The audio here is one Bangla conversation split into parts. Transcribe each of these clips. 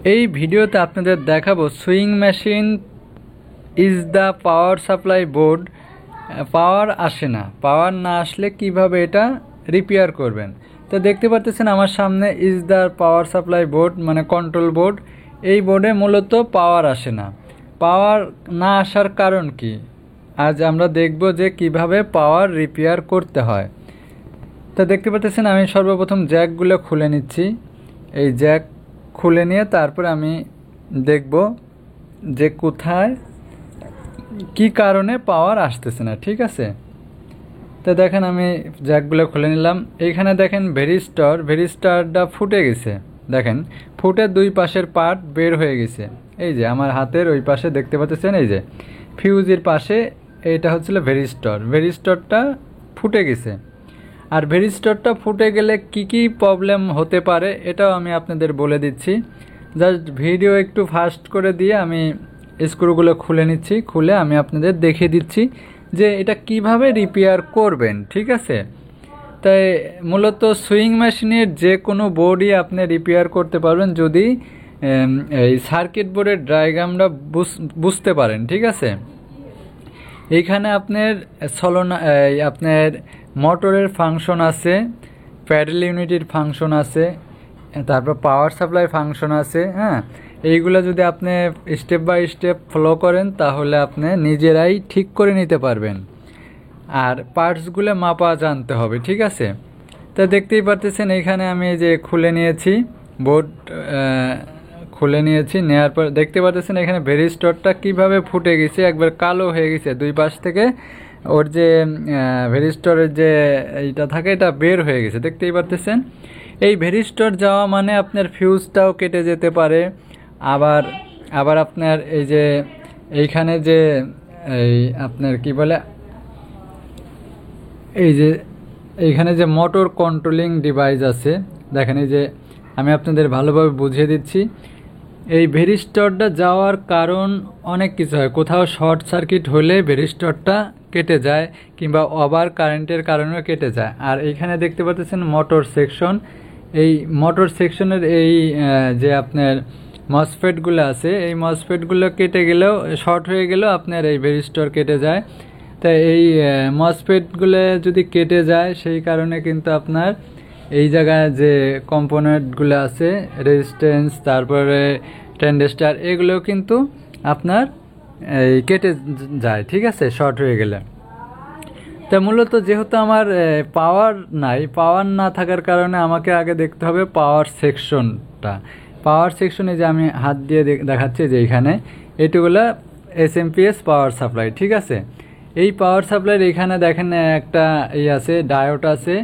এই ভিডিওতে আপনাদের দেখাবো sewing machine is the power supply board. Power আসে না, পাওয়ার না আসলে কিভাবে এটা রিপেয়ার করবেন। তো দেখতে পাচ্ছেন আমার সামনে is the power supply board মানে কন্ট্রোল বোর্ড। এই বোর্ডে মূলত পাওয়ার আসে না। পাওয়ার না আসার কারণ কি, আজ আমরা দেখব যে কিভাবে পাওয়ার রিপেয়ার করতে হয়। তো দেখতে পাচ্ছেন আমি সর্বপ্রথম জ্যাকগুলো খুলে নিচ্ছি। এই জ্যাক খুলে নিয়ে তারপর আমি দেখব যে কোথায় কি কারণে পাওয়ার আসতেছে না। ঠিক আছে, তো দেখেন আমি জ্যাকগুলো খুলে নিলাম। এইখানে দেখেন ভেরিস্টারটা ফুটে গেছে। দেখেন ফুটে দুই পাশের পার্ট বের হয়ে গেছে। এই যে আমার হাতের ওই পাশে দেখতে পাচ্ছেন, এই যে ফিউজের পাশে এইটা হচ্ছিল ভেরিস্টরটা ফুটে গেছে। আর ভেরিস্টরটা ফুটে গেলে কি কি প্রবলেম হতে পারে এটাও আমি আপনাদের বলে দিচ্ছি। জাস্ট ভিডিও একটু ফাস্ট করে দিয়ে আমি স্ক্রুগুলো খুলে নিচ্ছি, খুলে আমি আপনাদের দেখিয়ে দিচ্ছি যে এটা কিভাবে রিপেয়ার করবেন। ঠিক আছে, তাই মূলত সুইং মেশিনের যে কোনো বোর্ডই আপনি রিপেয়ার করতে পারবেন যদি এই সার্কিট বোর্ডের ডায়াগ্রামটা বুঝতে পারেন। ঠিক আছে, এইখানে আপনার আপনার মোটরের ফাংশন আছে, প্যাডেল ইউনিটির ফাংশন আছে, তারপর পাওয়ার সাপ্লাই ফাংশন আছে। হ্যাঁ, এইগুলো যদি আপনি স্টেপ বাই স্টেপ ফলো করেন তাহলে আপনি নিজেরাই ঠিক করে নিতে পারবেন। আর পার্টসগুলো মাপা জানতে হবে। ঠিক আছে, তা দেখতেই পারতেছেন এইখানে আমি যে খুলে নিয়েছি বোর্ড, খুলে নিয়েছি। নেওয়ার পর দেখতে পাচ্ছেন এখানে ভেরিস্টরটা কিভাবে ফুটে গেছে, একবার কালো হয়ে গেছে দুই পাশ থেকে। ওর যে ভেরিস্টরের যে এইটা থাকে এটা বের হয়ে গেছে, দেখতেই পাচ্ছেন। এই ভেরিস্টর যাওয়া মানে আপনার ফিউজটাও কেটে যেতে পারে। আবার আবার আপনার এই যে এইখানে যে এই আপনার কি বলে, এই যে এইখানে যে মোটর কন্ট্রোলিং ডিভাইস আছে, দেখেন এই যে আমি আপনাদের ভালোভাবে বুঝিয়ে দিচ্ছি। এই ভেরিস্টরটা যাওয়ার কারণ অনেক কিছু হয়। কোথাও শর্ট সার্কিট হলে ভেরিস্টরটা কেটে যায়, কিংবা ওভার কারেন্টের কারণেও কেটে যায়। আর এইখানে দেখতে পাচ্ছেন মোটর সেকশন। এই মোটর সেকশনের এই যে আপনার মসফেটগুলো আছে, এই মসফেটগুলো কেটে গেলেও, শর্ট হয়ে গেলেও আপনার এই ভেরিস্টর কেটে যায়। তাই এই মসফেটগুলো যদি কেটে যায় সেই কারণে কিন্তু আপনার এই জায়গায় যে কম্পোনেন্টগুলো আছে, রেজিস্ট্যান্স, তারপরে ট্রানজিস্টর, এগুলো কিন্তু আপনার এই কেটে যায়। ঠিক আছে, শর্ট হয়ে গেলে। তা মূলত যেহেতু আমার পাওয়ার নাই, পাওয়ার না থাকার কারণে আমাকে আগে দেখতে হবে পাওয়ার সেকশনটা। পাওয়ার সেকশনে যে আমি হাত দিয়ে দেখাচ্ছি যে এইখানে এটুকুলা এসএমপিএস পাওয়ার সাপ্লাই। ঠিক আছে, এই পাওয়ার সাপ্লাইয়ের এখানে দেখেন একটা আছে, ডায়োড আছে,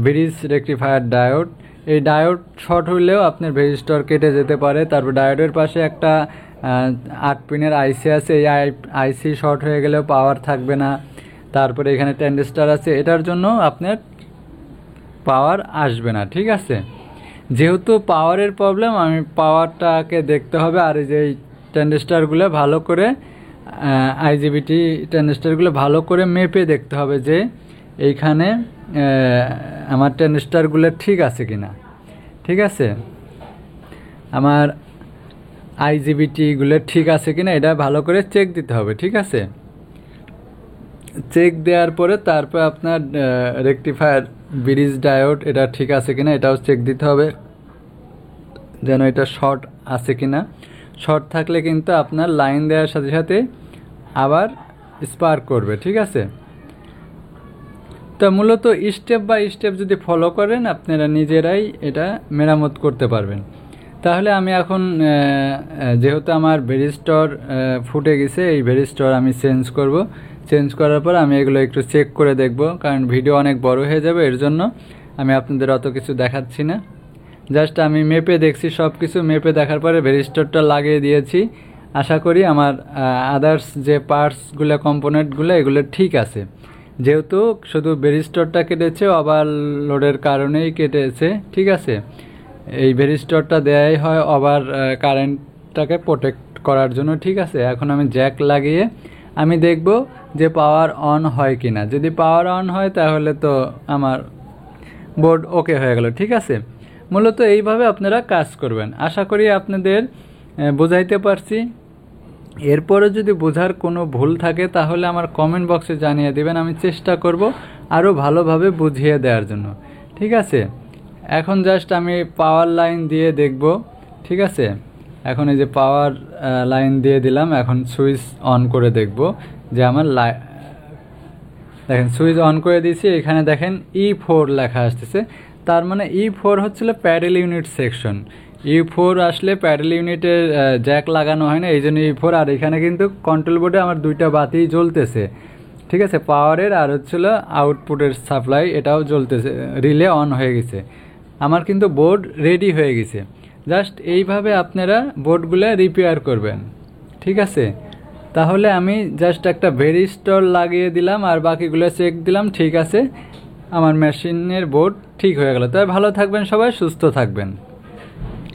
ব্রিজ রেকটিফায়ার ডায়োড। এই ডায়োড শর্ট হলেও আপনার ভেরিস্টর কেটে যেতে পারে। তারপর ডায়োডের পাশে একটা 8 পিনের আইসি আছে, এই আইসি শর্ট হয়ে গেলেও পাওয়ার থাকবে না। তারপরে এখানে ট্রানজিস্টর আছে, এটার জন্য আপনার পাওয়ার আসবে না। ঠিক আছে, যেহেতু পাওয়ারের প্রবলেম, আমি পাওয়ারটাকে দেখতে হবে। আর এই যে ট্রানজিস্টরগুলো ভালো করে, আইজিবিটি ট্রানজিস্টরগুলো ভালো করে মেপে দেখতে হবে যে এইখানে আমার ট্রানজিস্টরগুলো ঠিক আছে কিনা। ঠিক আছে, আমার আইজিবিটিগুলো ঠিক আছে কিনা এটা ভালো করে চেক দিতে হবে। ঠিক আছে, চেক দেওয়ার পরে তারপর আপনার রেকটিফায়ার ব্রিজ ডায়োড এটা ঠিক আছে কিনা এটাও চেক দিতে হবে, যেন এটা শর্ট আছে কিনা। শর্ট থাকলে কিন্তু আপনার লাইন দেওয়ার সাথে সাথে আবার স্পার্ক করবে। ঠিক আছে, তো মূলত স্টেপ বাই স্টেপ যদি ফলো করেন আপনারা নিজেরাই এটা মেরামত করতে পারবেন। তাহলে আমি এখন যেহেতু আমার ভেরিস্টর ফুটে গেছে, এই ভেরিস্টর আমি চেঞ্জ করব। চেঞ্জ করার পর আমি এগুলো একটু চেক করে দেখব, কারণ ভিডিও অনেক বড় হয়ে যাবে, এর জন্য আমি আপনাদের অত কিছু দেখাচ্ছি না। জাস্ট আমি মেপে দেখছি, সব কিছু মেপে দেখার পরে ভেরিস্টরটা লাগিয়ে দিয়েছি। আশা করি আমার আদার্স যে পার্টসগুলো, কম্পোনেন্টগুলো, এগুলো ঠিক আছে। যেহেতু শুধু ভেরিস্টরটা কেটেছে, ওভারলোডের কারণেই কেটেছে। ঠিক আছে, এই ভেরিস্টরটা দেয়াই হয় ওভার কারেন্টটাকে প্রোটেক্ট করার জন্য। ঠিক আছে, এখন আমি জ্যাক লাগিয়ে আমি দেখব যে পাওয়ার অন হয় কিনা। যদি পাওয়ার অন হয় তাহলে তো আমার বোর্ড ওকে হয়ে গেল। ঠিক আছে, মূলত এইভাবে আপনারা কাজ করবেন। আশা করি আপনাদের বোঝাইতে পারছি। এরপরে যদি বোঝার কোনো ভুল থাকে তাহলে আমার কমেন্ট বক্সে জানিয়ে দেবেন, আমি চেষ্টা করব আরও ভালোভাবে বুঝিয়ে দেওয়ার জন্য। ঠিক আছে, এখন জাস্ট আমি পাওয়ার লাইন দিয়ে দেখব। ঠিক আছে, এখন এই যে পাওয়ার লাইন দিয়ে দিলাম, এখন সুইচ অন করে দেখব যে আমার দেখেন সুইচ অন করে দিয়েছি, এখানে দেখেন E4 লেখা আসতেছে, তার মানে E4 হচ্ছিল প্যাডেল ইউনিট সেকশন। E4 আসলে প্যাডেল ইউনিটের জ্যাক লাগানো হয় না, এই জন্য E4। আর এখানে কিন্তু কন্ট্রোল বোর্ডে আমার দুইটা বাতি জ্বলতেছে। ঠিক আছে, পাওয়ারের আর হচ্ছিল আউটপুটের সাপ্লাই, এটাও জ্বলতেছে, রিলে অন হয়ে গেছে। আমার কিন্তু বোর্ড রেডি হয়ে গেছে। জাস্ট এইভাবে আপনারা বোর্ডগুলো রিপেয়ার করবেন। ঠিক আছে, তাহলে আমি জাস্ট একটা ভেরিস্টর লাগিয়ে দিলাম আর বাকিগুলো চেক দিলাম, ঠিক আছে, আমার মেশিনের বোর্ড ঠিক হয়ে গেল। তবে ভালো থাকবেন সবাই, সুস্থ থাকবেন।